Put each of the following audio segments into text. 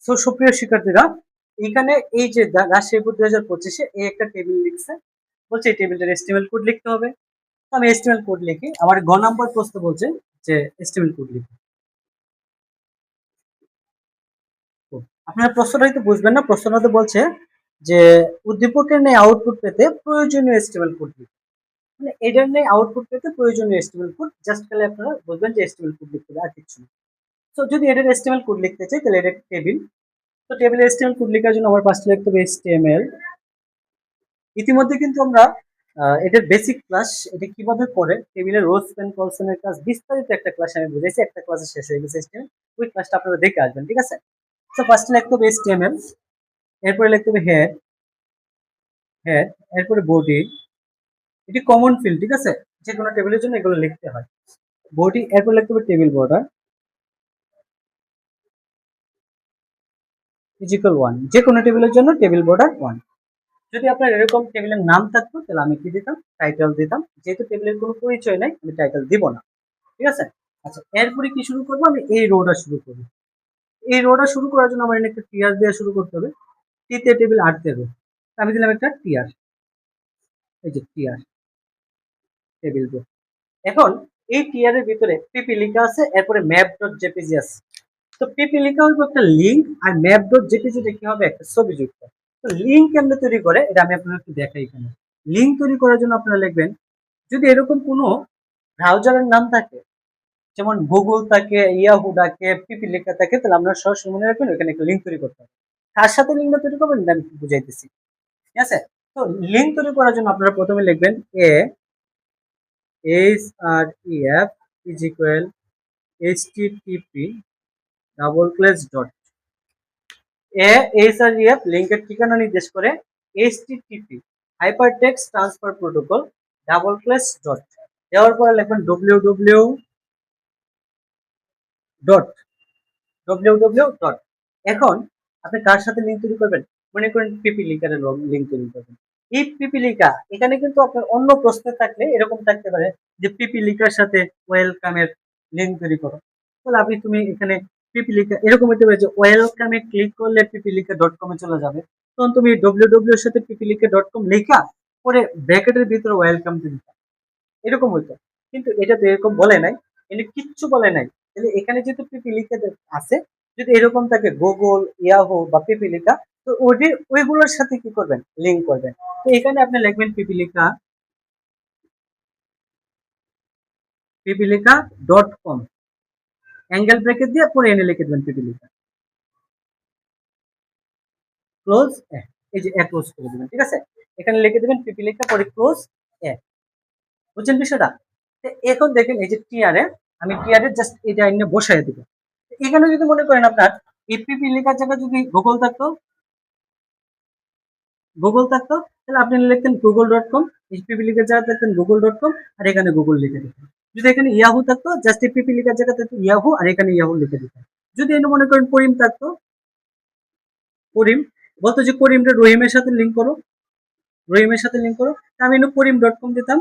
So সুপ্রিয় শিক্ষার্থীরা, এখানে এই যে রাজশাহী বোর্ড 2025-এ এই একটা টেবিল লিখছে, বলছে এই টেবিলটার এসটিএমএল কোড লিখতে হবে। তো আমি এসটিএমএল কোড লিখি। আমার গ নাম্বার প্রশ্ন বলছে যে এসটিএমএল কোড লিখি। আপনারা প্রশ্নটা হয়তো বুঝবেন না। প্রশ্নটাতে বলছে যে উদ্দীপকের নেই আউটপুট পেতে প্রয়োজনীয় এসটিএমএল কোড লিখি। মানে এটার নেই আউটপুট পেতে প্রয়োজনীয় এসটিএমএল কোড, জাস্ট খালি আপনারা বুঝবেন যে এসটিএমএল কোড লিখতে হবে, আর কিছু না। তো যদি এটার এসটিএমএল কোড লিখতে চাই তাহলে এটা টেবিল। তো টেবিলের এসটিএমএল কোড লেখার জন্য আমার ফার্স্টে লিখতে হবে এসটিএমএল। ইতিমধ্যে কিন্তু আমরা এটার বেসিক ক্লাস, এটা কিভাবে করে টেবিলের রোজ এন্ড কলসনের কাজ বিস্তারিত একটা ক্লাস আমি বুঝাইছি, একটা ক্লাসে শেষ হয়ে গেছে এসটিএমএল। ওই ক্লাসটা আপনারা দেখে আসবেন, ঠিক আছে? তো ফার্স্টে লিখতে হবে এসটিএমএল, এরপরে লিখতে হবে হেড, হেড, এরপরে বডি। এটি কমন ফিল্ড, ঠিক আছে? যে কোনো টেবিলের জন্য এগুলো লিখতে হয়। বডি, এরপর লিখতে হবে টেবিল বর্ডার ইজিক্যাল 1, যে কোনো টেবিলের জন্য টেবিল বর্ডার 1। যদি আপনার এরকম টেবিলের নাম থাকতো তাহলে আমি কি দিতাম? টাইটেল দিতাম। যেহেতু টেবিলের কোনো পরিচয় নাই, আমি টাইটেল দিব না, ঠিক আছে? আচ্ছা, এরপরে কি শুরু করবো? আমি এই রোটা শুরু করবো। এই রোটা শুরু করার জন্য আমার একটা টিআর দিয়ে শুরু করতে হবে। টিতে টেবিল 8 দেবে, আমি দিলাম একটা টিআর, এই যে টিআর টেবিল দিয়ে। এখন এই টিআর এর ভিতরে পিপি লেখা আছে, এরপরে ম্যাপ ডট জেপিজি আছে। তো পিপি লেখা হবে একটা লিঙ্ক, আর ম্যাপ ডট জেপিজি কি হবে? একটা ছবি যুক্ত। তো লিঙ্ক কেমনে তৈরি করে এটা আমি আপনাদের একটু দেখাই। এখানে লিঙ্ক তৈরি করার জন্য আপনারা লিখবেন, যদি এরকম কোনো ব্রাউজারের নাম থাকে, যেমন গুগল থাকে, ইয়াহু থাকে, পিপি লেখা থাকে, তাহলে আপনারা সরাসরি মনে রাখবেন এখানে একটা লিঙ্ক তৈরি করতে হবে। তার সাথে লিঙ্কটা তৈরি করবেন আমি বুঝাইতেছি, ঠিক আছে? তো লিঙ্ক তৈরি করার জন্য আপনারা প্রথমে লিখবেন A H R E F is equal HTTP double class dot. A H R E F লিঙ্কের ঠিকানা নির্দেশ করে HTTP hypertext transfer protocol double class dot. দেওয়ার পরে লিখবেন www ডট www ডট। এখন আপনি কার সাথে লিঙ্ক তৈরি করবেন? মনে করেন পিপিলিকার লিঙ্ক তৈরি করবেন। এই পিপিলিকা এখানে কিন্তু আপনার অন্য প্রশ্ন থাকলে এরকম থাকতে পারে যে পিপিলিকার সাথে ওয়েলকামের লিঙ্ক তৈরি করো, তাহলে তুমি এখানে পিপিলিকা এরকম হতে পারে যে ওয়েলকামে ক্লিক করলে পিপিলিকা ডট কমে চলে যাবে, তখন তুমি www এর সাথে পিপিলিকা ডট কম লেখা পরে ব্র্যাকেটের ভিতরে ওয়েলকাম দিতে, এরকম হইতো। কিন্তু এটা তো এরকম বলে নাই, এখানে কিচ্ছু বলে নাই। তাহলে এখানে যেহেতু পিপিলিকা আছে, যদি এরকম থাকে গুগল, ইয়াহু বা পিপিলিকা, তো ওইগুলোর সাথে কি করবেন? লিঙ্ক করবেন। তো এখানে আপনি লিখবেন পিপিলিকা, পিপিলিকা ডট কম, অ্যাঙ্গেল ব্রেকেট দিয়ে পরে এনে লিখে দেবেন পিপিলিকা ক্লোজ, এই যে ক্লোজ করে দেবেন, ঠিক আছে? এখানে লিখে দেবেন পিপিলিকা পরে ক্লোজ। বুঝছেন বিষয়টা? এখন দেখেন এই যে টিআরে, আমি টিআরে জাস্ট এটা এনে বসাই দেবো। এখানে যদি মনে করেন আপনার এপিপি লেখার জায়গায় যদি গুগল থাকতো, গুগল থাকতো, তাহলে আপনি লিখতেন গুগল ডট কম, এপিপি লেখার জায়গায় লিখতেন গুগল ডট কম, আর এখানে গুগল লিখে দিতেন। যদি এখানে ইয়াহু থাকতো, জাস্ট এপিপি লেখার জায়গায় থাকতো ইয়াহু, আর এখানে ইয়াহু লিখে দিতেন। যদি এনে মনে করেন করিম থাকতো, করিম বলতো যে করিমটা রহিমের সাথে লিঙ্ক করো, রহিমের সাথে লিঙ্ক করো, আমি এনে করিম ডট কম দিতাম,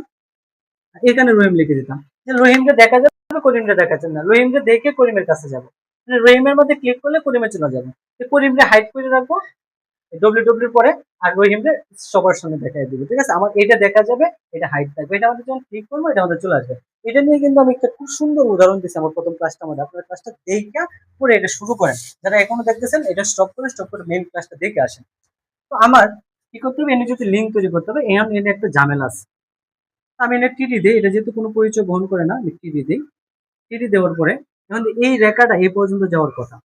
এখানে রহিম লিখে দিতাম। রহিমকে দেখা যাবে, করিমকে দেখা যাবে না, রহিমকে দেখে করিমের কাছে যাবো, মানে রহিমের মধ্যে ক্লিক করলে করিমে চলে যাবে। করিমকে হাইড করে রাখবো ডব্লিউ পরে, আর রহিমকে সবার সঙ্গে দেখাই দিব, ঠিক আছে? আমার এটা দেখা যাবে, এটা হাইড থাকবে, এটা আমাদের যখন ক্লিক করবো এটা আমাদের চলে আসবে। এটা নিয়ে কিন্তু আমি একটা খুব সুন্দর উদাহরণ দিচ্ছি আমার প্রথম ক্লাসটা মধ্যে। আপনার ক্লাসটা দেখা পরে এটা শুরু করেন, যারা এখনো দেখতেছেন এটা স্টপ করে মেইন ক্লাসটা দেখে আসেন। তো আমার কি করতে হবে? এনে যদি লিঙ্ক তৈরি করতে হবে, এনে একটা ঝামেলা আছে। আমি এনে টিডি দিই, এটা যেহেতু কোনো পরিচয় বহন করে না, আমি টিডি দিই। টিডি দেওয়ার পরে এখন এই রেখাটা এই পর্যন্ত যাওয়ার কথা,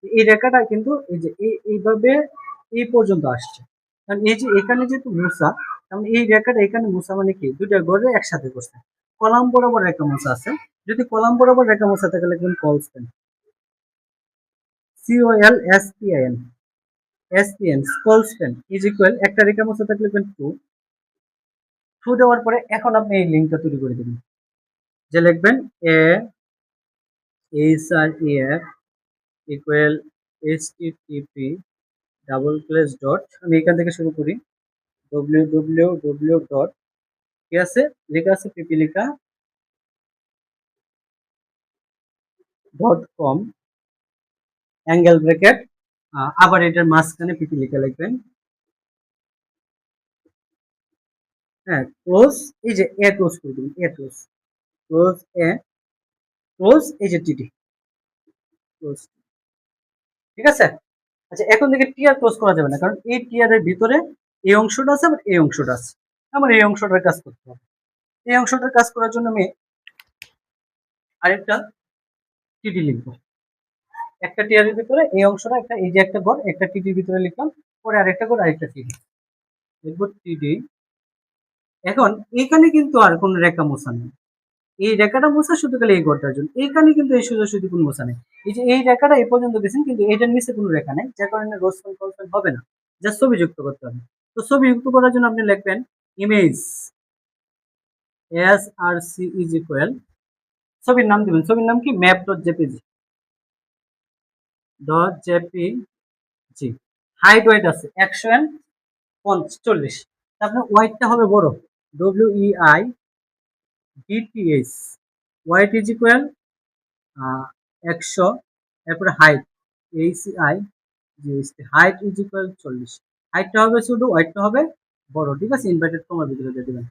এই রেখাটা কিন্তু এই যে এইভাবে এই পর্যন্ত আসছে। কারণ এই যে এখানে যেহেতু মুসা, কারণ এই রেখাটা এখানে মুসা মানে কি দুইটা গড়ে একসাথে করছে, কলাম বরাবর রেখা মুসা আছে। যদি কলাম বরাবর রেখা মুসা থাকে লিখবেন কলস্পেন, COLSPIN, SPN কলস্পেন ইজ ইকুয়াল, একটা রেখা মুসা থাকলে লিখবেন 2, 2 দেওয়ার পরে এখন আপনি এই লিঙ্কটা তৈরি করে দেবেন, যে লিখবেন AHREF equal HTTP double class dot, আমি এখান থেকে শুরু করি www ডট, কি আছে লেখা আছে পিপিলিকা ডট কম, অ্যাঙ্গেল ব্রেকেট আবার এটার মাঝখানে পিপিলিকা লিখবেন। হ্যাঁ, ক্লোজ, এই যে এ ক্লোজ করে দিবেন, a close, close A, close এই যে টিটি ক্লোজ। ঠিক আছে। আচ্ছা, এখন থেকে টিয়ার ক্লোজ করা যাবে না, কারণ এই টিয়ারের ভিতরে এই অংশটা আছে আবার এই অংশটা আছে। আমার এই অংশটার কাজ করতে হবে। এই অংশটার কাজ করার জন্য আমি আরেকটা টিটি লিখবো। একটা টিয়ারের ভিতরে এই অংশটা একটা, এই যে একটা ঘর, একটা টিটির ভিতরে লিখলাম, পরে আরেকটা ঘর, আরেকটা টিটি লিখবো, টিটি। এখন এখানে কিন্তু আর কোনো রেখা মোছা নেই, এই রেখাটা মোছা শুধু খালি এই ঘরটার জন্য। এইখানে কিন্তু এই সোজাসুজি কোনো মোছা নেই। এই যে এই রেখাটা এই পর্যন্ত গেছেন, কিন্তু এইটার নিচে কোনো রেখা নেই, যার কারণে রোসপেন কলপেন হবে না, জাস্ট ছবি যুক্ত করতে হবে। তো ছবি যুক্ত করার জন্য আপনি লিখবেন image, S R C is equal, ছবির নাম দিবেন, ছবির নাম কি, map dot JPG, dot JPG. Height weight আছে 140, আপনার ওয়াইটটা হবে বড়, WEI DTH, white is equal 100, এরপরে height ACI, height is equal 40, হাইটটা হবে ছোট, ওয়াইটটা হবে বড়। ঠিক আছে, ইনভার্টেড কমার ভিতরে দিয়ে দিবেন।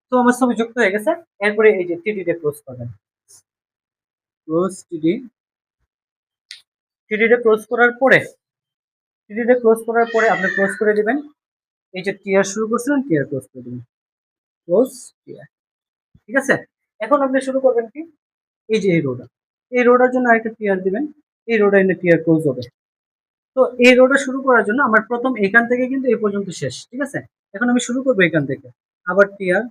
তো আমার ছবি যুক্ত হয়ে গেছে। এরপরে এই যে টিটিটা ক্লোজ করবেন, ক্লোজ টিটি। টিটিটা ক্লোজ করার পরে, টিটিটা ক্লোজ করার পরে আপনি ক্লোজ করে দিবেন। এই যে টিয়ার শুরু করছিলেন, টিয়ার ক্লোজ করে দিবেন, ক্লোজ টিয়ার। ঠিক আছে। এখন আপনি শুরু করবেন কি, এই যে এই রোডা, এই রোডার জন্য আরেকটা টিয়ার দিবেন, এই রোডা এনে টিয়ার ক্লোজ হবে। তো এই রোডা শুরু করার জন্য আমার প্রথম এখান থেকে কিন্তু এই পর্যন্ত শেষ। ঠিক আছে, এখন আমি শুরু করবো এখান থেকে, আবার টিয়ার,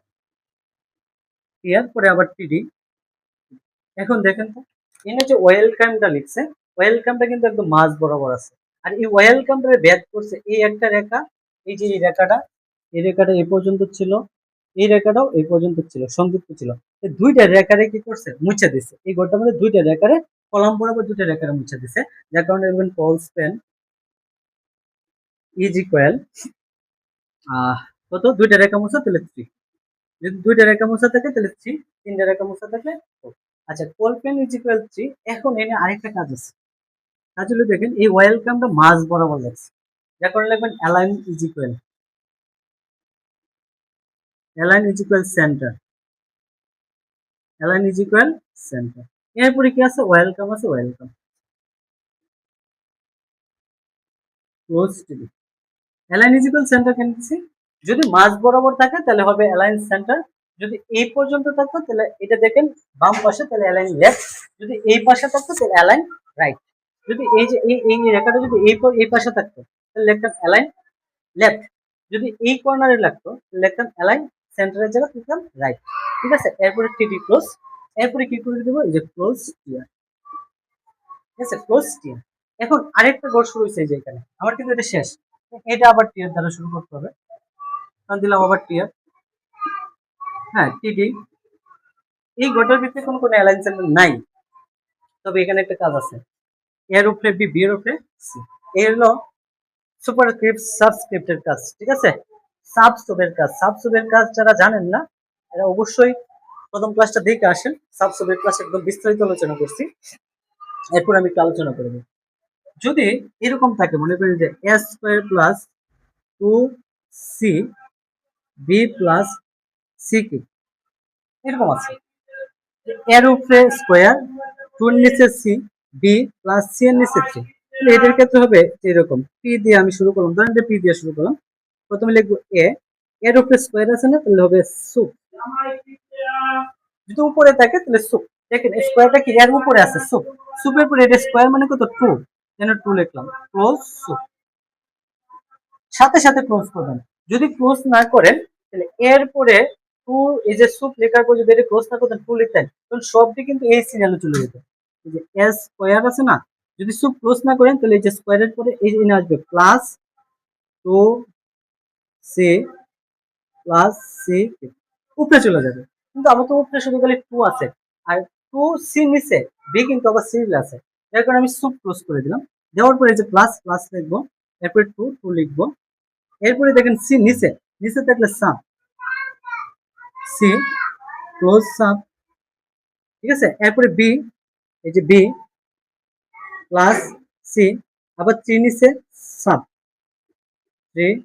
টিয়ার পরে আবার টিডি। এখন দেখেন তো, এনে যে ওয়েলকামটা লিখছে, ওয়েলকামটা কিন্তু একদম মাঝ বরাবর আছে, আর এই ওয়েলকামটা ব্যাক করছে এই একটা রেখা, এই যে এই রেখাটা, এই রেখাটা এই পর্যন্ত ছিল, এই রেখাটাও এই পর্যন্ত ছিল, সংযুক্ত ছিল। এই দুইটা রেখারে কি করছে, মুছে দিছে। এই ঘরটার মধ্যে দুইটা রেখারে, কলাম বরাবর দুইটা রেখারে মুছে দিছে, যার কারণে দেখবেন পল স্প্যান ইজ ইকুয়াল কত, দুইটা রেখা মুছা তাহলে 3, যদি দুইটা রেখা মোছা থাকে তাহলে 3, তিনটা রেখা মোছা থাকলে 4। আচ্ছা, কলপেন ইজ ইকুয়াল 3। এখন এনে আরেকটা কাজ আছে, কাজ হলো দেখেন এই ওয়েলকামটা মাঝ বরাবর লাগছে, যার কারণে লিখবেন align is equal, align is equal center, align is equal center. এরপরে কি আছে, ওয়েলকাম আছে, welcome close to B. Align is equal center কেন দিচ্ছি, যদি মাঝ বরাবর থাকে তাহলে হবে অ্যালাইন সেন্টার, যদি এই পর্যন্ত থাকতো তাহলে এটা দেখেন বাম পাশে, তাহলে অ্যালাইন লেফট, যদি এই পাশে থাকতো তাহলে অ্যালাইন রাইট, যদি এই যে এই রেখাটা যদি এই পাশে থাকতো তাহলে লিখতাম অ্যালাইন লেফট, যদি এই কর্নারে লাগতো তাহলে লিখতাম অ্যালাইন সেন্টারের জায়গায় লিখতাম রাইট। ঠিক আছে, এরপরে টিটি ক্লোজ, এরপরে কি করে দেবো, এই যে ক্লোজ টিয়ার। ঠিক আছে, ক্লোজ টিয়ার। এখন আরেকটা ঘর শুরু হয়েছে, যে এখানে আমার কিন্তু এটা শেষ, এটা আবার টিয়ার দ্বারা শুরু করতে হবে। দিলাম আবার টিয়ার, হ্যাঁ টিডি। এই ঘরটার ভিতরে কোনো অ্যালাইন সেন্টার নাই, তবে এখানে একটা কাজ আছে, এর উপরে বি, বি এর উপরে সি, এই হলো সুপারস্ক্রিপ্ট সাবস্ক্রিপ্টের কাজ। ঠিক আছে, সাবস্ক্রিপ্টের কাজ, সাবস্ক্রিপ্টের কাজ যারা জানেন না এরা অবশ্যই প্রথম ক্লাসটা দেখে আসেন, সাবস্ক্রিপ্টের ক্লাস একদম বিস্তারিত আলোচনা করছি, এরপর আমি একটু আলোচনা করব। যদি এরকম থাকে, মনে করেন যে A square plus 2c B plus C কি, এরকম আছে, এর উপরে স্কোয়ার, 2 এর নিচে সি, বি প্লাস সি এর নিচে 3, এটার ক্ষেত্রে হবে এরকম, পি দিয়ে আমি শুরু করলাম, ধরেন পি দিয়ে শুরু করলাম, প্রথমে লিখবো এ, এর উপরে স্কোয়ার আছে না, তাহলে হবে সুপ, যদি উপরে থাকে তাহলে সুপ। দেখেন স্কোয়ারটা কি এর উপরে আছে, সুপ, সুপের পরে এটা স্কোয়ার মানে কত 2, যেন 2 লিখলাম, ক্লোজ সুপ, সাথে সাথে ক্লোজ করবেন। যদি ক্লোজ না করেন তাহলে এরপরে 2, এই যে সুপ লেখার পর যদি এটা ক্লোজ না করতেন 2 লিখতেন, তখন সবটি কিন্তু এই সিরিয়ালে চলে যেত। এই যে এস স্কোয়ার আছে না, যদি সুপ ক্লোজ না করেন তাহলে এই যে স্কোয়ারের পরে এই যে আসবে প্লাস 2c প্লাস সি, উপরে চলে যাবে। কিন্তু আমার তো উপরে শুধু খালি 2 আছে, আর 2c নিচে বি কিন্তু আবার সিরিয়াল আছে, যার কারণে আমি সুপ ক্লোজ করে দিলাম। দেওয়ার পরে যে প্লাস প্লাস লিখবো, এরপরে 2 2 লিখবো, এরপরে দেখেন সি নিচে, নিচে থাকলে সাব, সি ক্লোজ সাব। ঠিক আছে, এরপরে বি, এই যে বি প্লাস সি, আবার 3 নিচে sub 3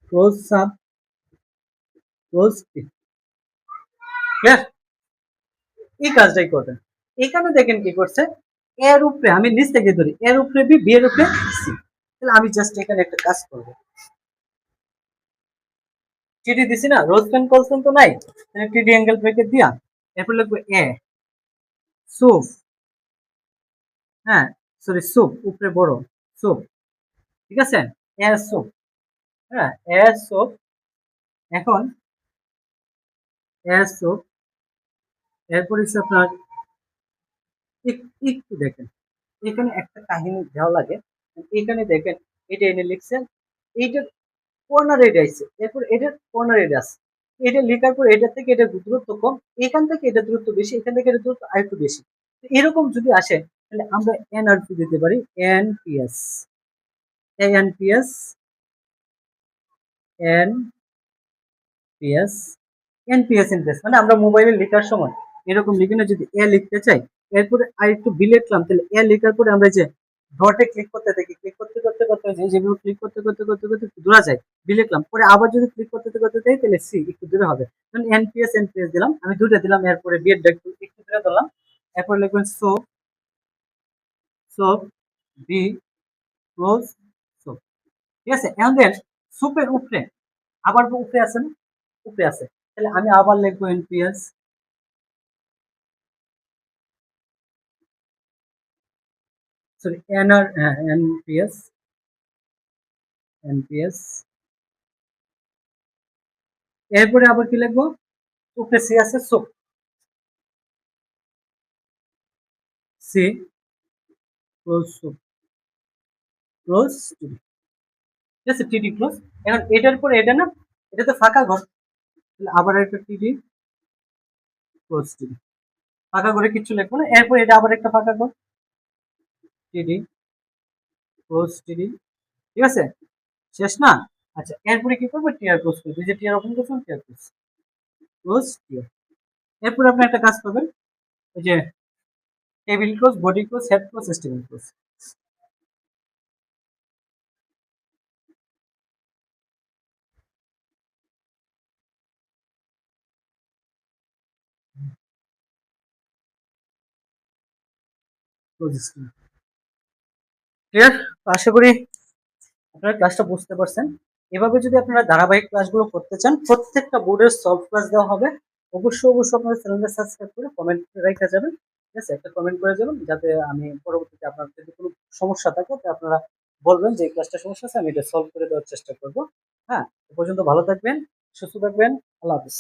close sub close clear. এই কাজটাই করবেন। এখানে দেখেন কি করছে, এর উপরে আমি নিচ থেকে ধরি, এর উপরে বি, বি এর উপরে সি। তাহলে আমি জাস্ট এখানে একটা কাজ করব, টিডি দিছি না, রোজ পেন কলসেন তো নাই, তাহলে টিডি অ্যাঙ্গেল ব্র্যাকেট দিয়া এরপর লিখবো এ সুপ, হ্যাঁ সরি সুপ উপরে বড় সুপ, ঠিক আছে, এ সুপ, হ্যাঁ এ সুপ। এখন এ সুপ, এরপর হচ্ছে আপনার একটু দেখেন এখানে একটা কাহিনী দেওয়া লাগে, এখানে দেখেন এটা এনে লিখছেন, এইটা কর্নার এটা আছে, এরপর এটার কর্নার এটা আছে, এটা লেখার পর এটা থেকে এটা দূরত্ব কম, এখান থেকে এটা দূরত্ব বেশি, এখান থেকে এটা দূরত্ব আরেকটু বেশি। এরকম যদি আসে তাহলে আমরা এনআরপি দিতে পারি, NPS, NPS, NPS, NPS, NPS মানে আমরা মোবাইলে লেখার সময় এরকম লিখে না, যদি এ লিখতে চাই এরপরে আর একটু বি লিখলাম, তাহলে এ লেখার পরে আমরা যে ডটে ক্লিক করতে থাকি, ক্লিক করতে করতে করতে যেগুলো ক্লিক করতে করতে করতে করতে দূরা যায়, বি লিখলাম, পরে আবার যদি ক্লিক করতে করতে যাই তাহলে সি একটু দূরে হবে। এনপিএস এনপিএস দিলাম, আমি দুটো দিলাম, এরপরে বি এর একটু একটু দূরে দিলাম, এরপর লিখবেন so, so B close so, ঠিক আছে। এখন দেন সুপের উপরে আবার উপরে আছে না, উপরে আছে, তাহলে আমি আবার লিখবো এনপিএস, সরি এনআর, হ্যাঁ এনপিএস, এনপিএস, এরপরে আবার কি লিখবো, উপরে সি আছে so C close so close TD, ঠিক আছে টিডি ক্লোজ। এখন এটার পরে এটা না, এটা তো ফাঁকা ঘর, তাহলে আবার একটা টিডি ক্লোজ টিডি, ফাঁকা ঘরে কিছু লিখবো না, এরপর এটা আবার একটা ফাঁকা ঘর, টিডি ক্লোজ টিডি, ঠিক আছে, শেষ না। আচ্ছা এরপরে কি করবো, টিয়ার ক্লোজ করবো, এই যে টিয়ার ওপেন করছেন টিয়ার ক্লোজ ক্লোজ টিয়ার। এরপরে আপনি একটা কাজ করবেন, ওই যে table close, body close, head close, stable close, close stable, clear. আশা করি আপনারা ক্লাসটা বুঝতে পারছেন। এভাবে যদি আপনারা ধারাবাহিক ক্লাসগুলো করতে চান, প্রত্যেকটা বোর্ডের সলভ ক্লাস দেওয়া হবে, অবশ্যই অবশ্যই আপনারা চ্যানেলটা সাবস্ক্রাইব করে কমেন্ট রেখে যাবেন, ঠিক আছে, একটা কমেন্ট করে যাবেন, যাতে আমি পরবর্তীতে আপনার যদি কোনো সমস্যা থাকে তা আপনারা বলবেন যে এই ক্লাসটা সমস্যা আছে, আমি এটা সলভ করে দেওয়ার চেষ্টা করব। হ্যাঁ, এ পর্যন্ত ভালো থাকবেন, সুস্থ থাকবেন, আল্লাহ হাফিজ।